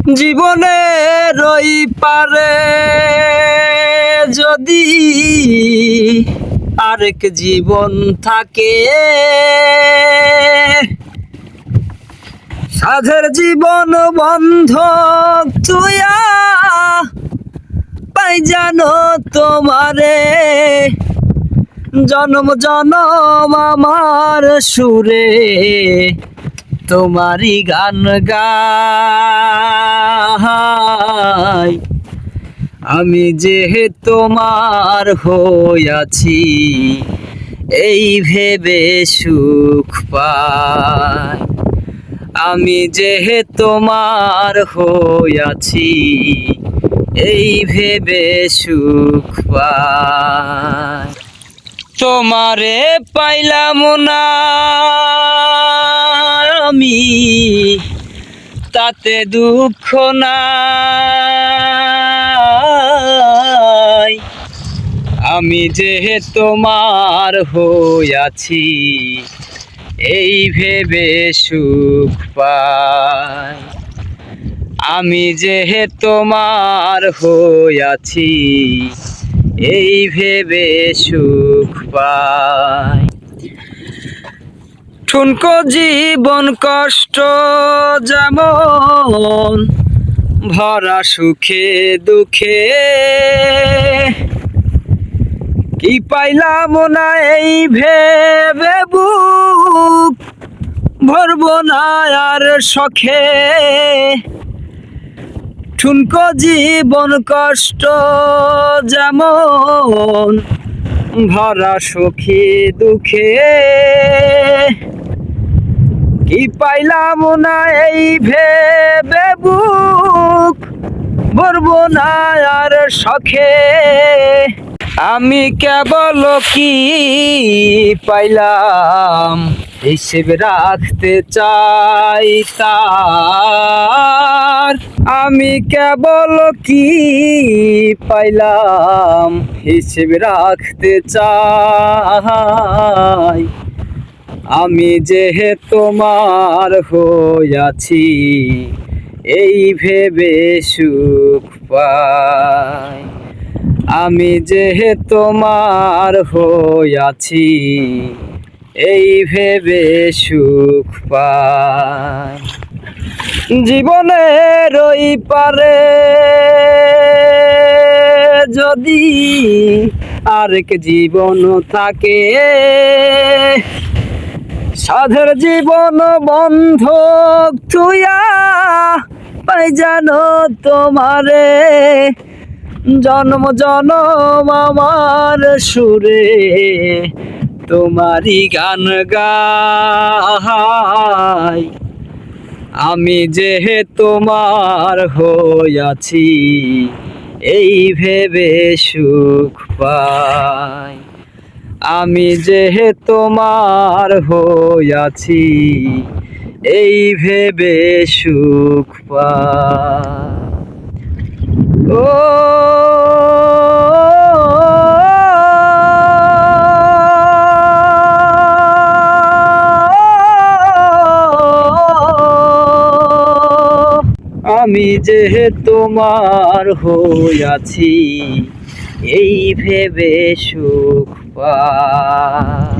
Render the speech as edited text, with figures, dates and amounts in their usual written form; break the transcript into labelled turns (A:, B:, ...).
A: জীবনের ওই পারে যদি আরেক জীবন থাকে, সাধের জীবন বন্ধক তুইয়া পাই জানো তোমারে। জনম জনম আমার সুরে তোমারই গান গাই। আমি যে তোমার হইয়াছি এই ভেবে সুখ পাই। আমি যে তোমার হইয়াছি এই ভেবে সুখ পাই। তোমারে পাইলাম না আমি তাতে দুঃখ নাই। আমি যে তোমার হইয়াছি এই ভেবে সুখ পাই। আমি যে তোমার হইয়াছি এই ভেবে সুখ পাই। ঠুনকো জীবন কষ্ট যেমন ভরা সুখে দুঃখে, কি পাইলাম না এই ভেবে বুক ভরব না আর শখে। ঠুনকো জীবন কষ্ট যেমন ভরা সুখে দুঃখে, কি পাইলাম না এই ভেবে বুক ভরব না আর শখে। আমি কেবল কি পাইলাম হিসেব রাখতে চাই তার। আমি কেবল কি পাইলাম হিসেব রাখতে চাই। আমি যে তোমার হইয়াছি এই ভেবে সুখ পাই। আমি যে তোমার হইয়াছি এই ভেবে সুখ পাই। জীবনের ওই পারে যদি আরেক জীবন থাকে, সাধের জীবন বন্ধক তুইয়া পাই জানো তোমারে। জন্ম জনম আমার সুরে তোমারই গান গাই। আমি যে তোমার হইয়াছি এই ভেবে সুখ পাই। আমি যে তোমার হইয়াছি এই ভেবে সুখ পাই। ও আমি যে তোমার হইয়াছি এই ভেবে সুখ পাই।